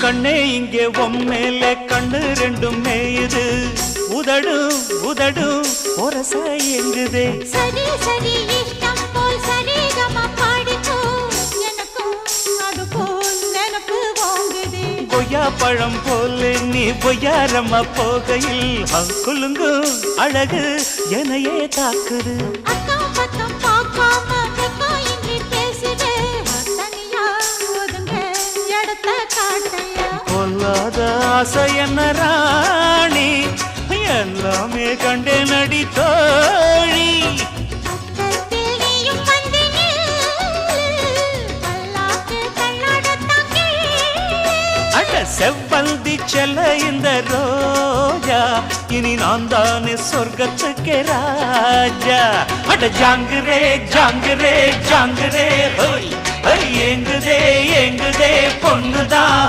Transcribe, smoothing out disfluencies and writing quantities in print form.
கண்ணே இங்கே உம்மேல கண்ணு ரெண்டும் மேயுது உதடும் உதடும் ஒரச எங்குதே சரி சரி இஷ்டம் போல் சரிகம பாடிக்கோ எனக்கும் அது போல் நினப்பு வாங்குதே கொய்யா பழம் போல நீ பொய்யாரம்மா போகையில் குலுங்கும் அழகு எனையே தாக்குது அக்கம் பக்கம் பார்க்காம வெக்கம் இன்றி பேசுதே தனியா ஒதுங்க இடத்த காட்டையா கொல்லாத ஆசை என்ன ராணி எல்லாமே கண்டே நடி தோழி பக்கத்தில் நீயும் வந்து பல்லாக்கு கண்ணாடத்தான் அட செவ்வந்தி செல்ல இந்த ரோஜா இனி நான் தானே சொர்க்கத்துக்கு ராஜா அட ஜாங்குரே ஜாங்குரே ஜாங்குரே ஏங்குதே ஏங்குதே பொண்ணுதான்